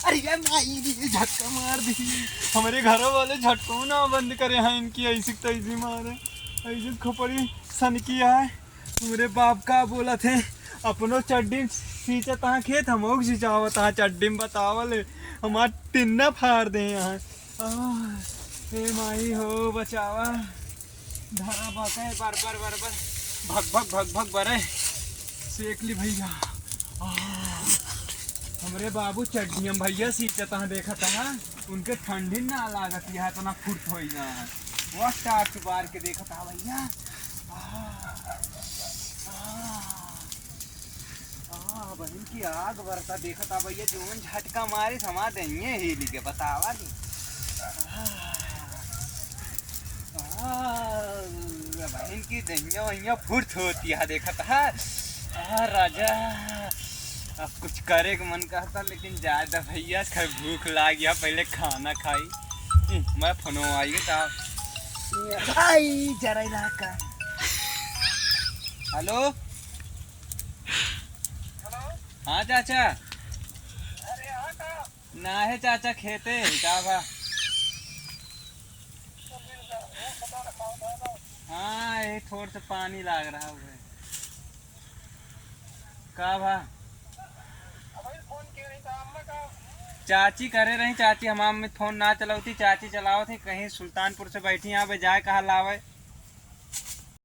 अरे यार माई दी झटका मार दी। हमारे घर वाले झटको ना बंद करे हैं, इनकी ऐसी तैसी मारे ऐसी खोपड़ी सन किया है। मेरे बाप का बोला थे अपनो चड्डी सींचा तहाँ खेत हम सिंचावा तहाँ चड्डी में बतावल हमार टिन्ना फाड़ दे यहाँ। हे माई हो बचावा धारा बाका बार बार बार बार भग भग भग भग बरे सेक ली भैया। हमरे बाबू चड्डियाँ भैया सींचा तहाँ देखा था उनके ठंडी ना लागत यह इतना फुर्त हो है वह टाट बार के देखा था भैया। बहन की आग बरता देखा था भैया जोन झटका मारे समा देंगे हिल के बतावा दी। बहन की दहिया वहिया फुर्त होती है देखा था। राजा अब कुछ करे का मन करता लेकिन ज्यादा भैया भूख लाग गया पहले खाना खाई। मैं फोनो आई जरा इलाका। हेलो हाँ चाचा। अरे हाँ ना है चाचा खेते का बा। हाँ ये थोड़ा सा पानी लाग रहा है का भा। चाची करे रही चाची हमाम में फोन ना चलाती चाची चलाओ थी कहीं सुल्तानपुर से बैठी यहाँ पे जाए कहा लावे।